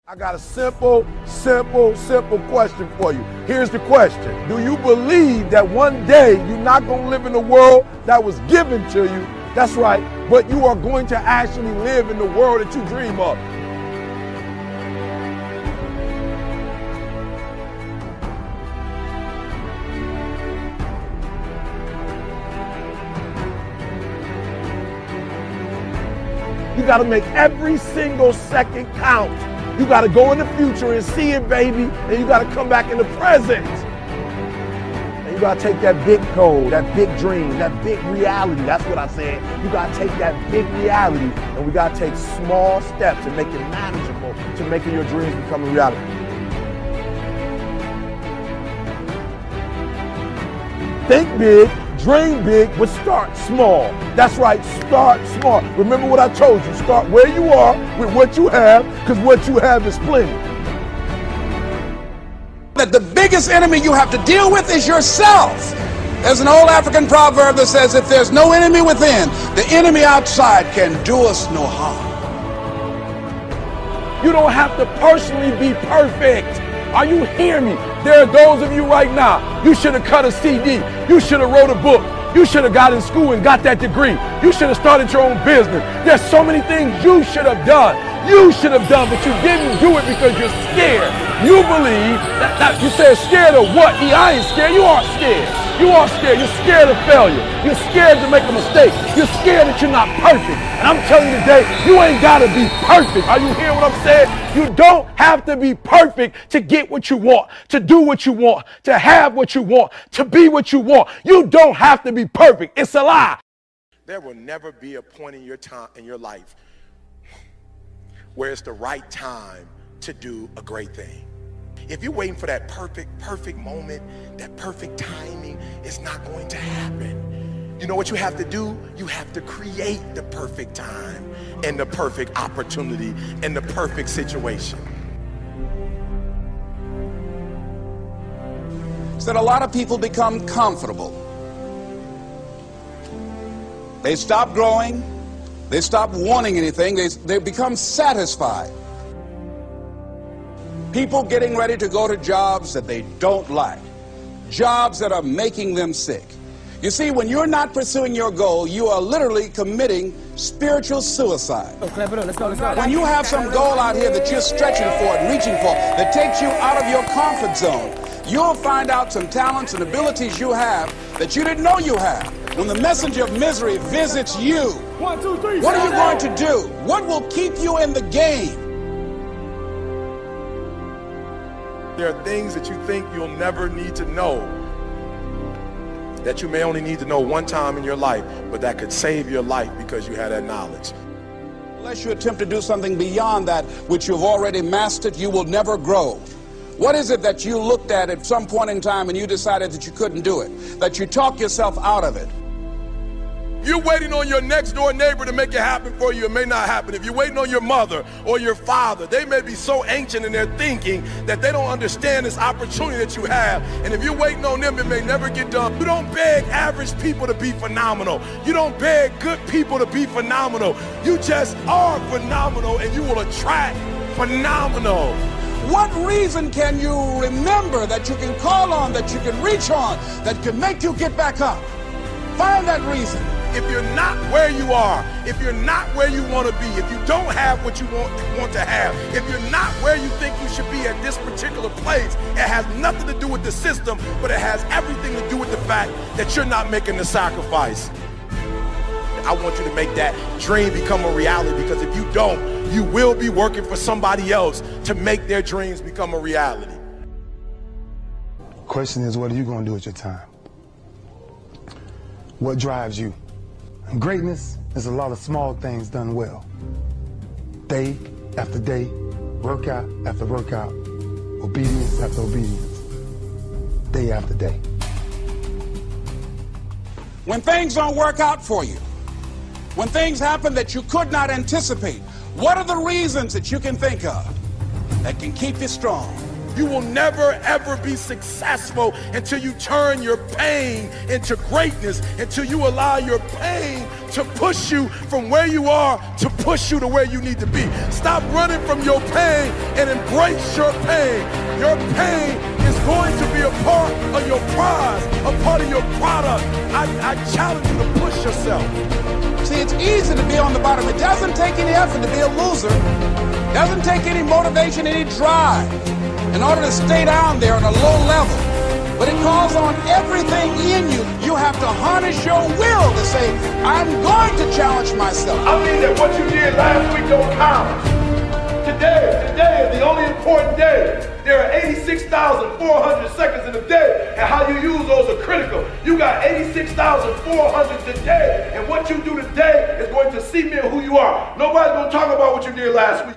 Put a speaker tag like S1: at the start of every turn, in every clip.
S1: I got a simple question for you. Here's the question. Do you believe that one day you're not going to live in the world that was given to you? That's right, but you are going to actually live in the world that you dream of. You got to make every single second count. You got to go in the future and see it, baby, and you got to come back in the present. And you got to take that big goal, that big dream, that big reality. That's what I said. You got to take that big reality, and we got to take small steps and make it manageable to making your dreams become a reality. Think big, dream big, but start small. That's right, start small. Remember what I told you, start where you are with what you have, because what you have is plenty.
S2: That the biggest enemy you have to deal with is yourself. There's an old African proverb that says, if there's no enemy within, the enemy outside can do us no harm.
S1: You don't have to personally be perfect. Are you hearing me? There are those of you right now, you should have cut a CD. You should have wrote a book. You should have got in school and got that degree. You should have started your own business. There's so many things you should have done. You should have done, but you didn't do it because you're scared. You believe that you said scared of what? I ain't scared. You are scared. You are scared. You're scared of failure. You're scared to make a mistake. You're scared that you're not perfect. And I'm telling you today, you ain't got to be perfect. Are you hearing what I'm saying? You don't have to be perfect to get what you want, to do what you want, to have what you want, to be what you want. You don't have to be perfect. It's a lie. There will never be a point in your time, in your life, where it's the right time to do a great thing. If you're waiting for that perfect moment, that perfect timing, it's not going to happen. You know what you have to do? You have to create the perfect time and the perfect opportunity and the perfect situation.
S2: So that a lot of people become comfortable. They stop growing. They stop wanting anything. They become satisfied. People getting ready to go to jobs that they don't like. Jobs that are making them sick. You see, when you're not pursuing your goal, you are literally committing spiritual suicide.
S3: Let's go.
S2: When you have some goal out here that you're stretching for and reaching for, that takes you out of your comfort zone, you'll find out some talents and abilities you have that you didn't know you have. When the messenger of misery visits you,
S3: 1, 2, 3,
S2: what are you going to do? What will keep you in the game?
S1: There are things that you think you'll never need to know, that you may only need to know one time in your life, but that could save your life because you had that knowledge.
S2: Unless you attempt to do something beyond that which you've already mastered, you will never grow. What is it that you looked at some point in time and you decided that you couldn't do it, that you talked yourself out of it?
S1: You're waiting on your next door neighbor to make it happen for you, it may not happen. If you're waiting on your mother or your father, they may be so ancient in their thinking that they don't understand this opportunity that you have. And if you're waiting on them, it may never get done. You don't beg average people to be phenomenal. You don't beg good people to be phenomenal. You just are phenomenal, and you will attract phenomenal.
S2: What reason can you remember that you can call on, that you can reach on, that can make you get back up? Find that reason.
S1: If you're not where you are, if you're not where you want to be, if you don't have what you want to have, if you're not where you think you should be at this particular place, it has nothing to do with the system, but it has everything to do with the fact that you're not making the sacrifice. I want you to make that dream become a reality, because if you don't, you will be working for somebody else to make their dreams become a reality.
S4: Question is, what are you going to do with your time? What drives you? And greatness is a lot of small things done well. Day after day, workout after workout, obedience after obedience, day after day.
S2: When things don't work out for you, when things happen that you could not anticipate, what are the reasons that you can think of that can keep you strong?
S1: You will never ever be successful until you turn your pain into greatness, until you allow your pain to push you from where you are to push you to where you need to be. Stop running from your pain and embrace your pain. Your pain is going to be a part of your prize, a part of your product. I challenge you to push yourself.
S2: See, it's easy to be on the bottom. It doesn't take any effort to be a loser. It doesn't take any motivation, any drive in order to stay down there on a low level. But it calls on everything in you. You have to harness your will to say, I'm going to challenge myself.
S1: I mean that what you did last week don't count. Today is the only important day. There are 86,400 seconds in a day, and how you use those are critical. You got 86,400 today, and what you do today is going to cement who you are. Nobody's going to talk about what you did last week.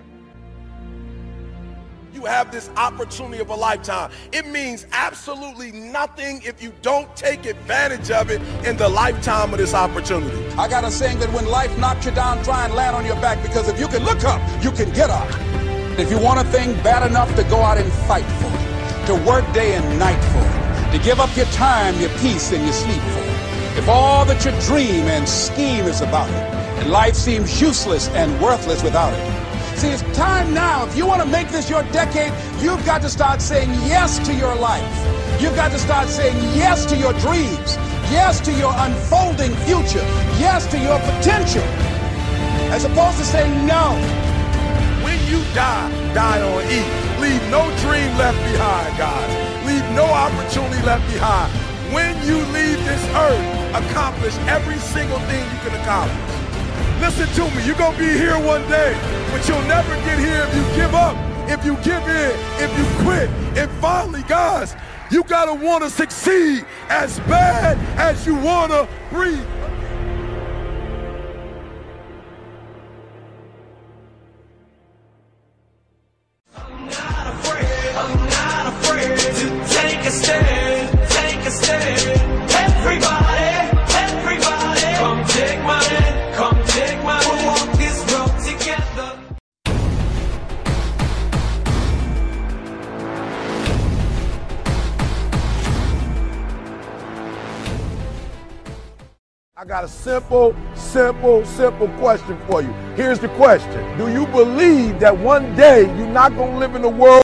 S1: You have this opportunity of a lifetime. It means absolutely nothing if you don't take advantage of it in the lifetime of this opportunity.
S2: I got a saying that when life knocks you down, try and land on your back, because if you can look up, you can get up. If you want a thing bad enough to go out and fight for it, to work day and night for it, to give up your time, your peace, and your sleep for it, if all that you dream and scheme is about it, and life seems useless and worthless without it. See, it's time now. If you want to make this your decade, you've got to start saying yes to your life. You've got to start saying yes to your dreams, yes to your unfolding future, yes to your potential, as opposed to saying no.
S1: When you die on E. Leave no dream left behind, guys. Leave no opportunity left behind. When you leave this earth, accomplish every single thing you can accomplish. Listen to me, you're going to be here one day, but you'll never get here if you give up, if you give in, if you quit. And finally, guys, you got to want to succeed as bad as you want to breathe.
S3: I'm not afraid to take a stand, take a stand. Everybody, come take my hand, come take my hand. We'll walk this road together.
S1: I got a simple question for you. Here's the question. Do you believe that one day you're not going to live in a world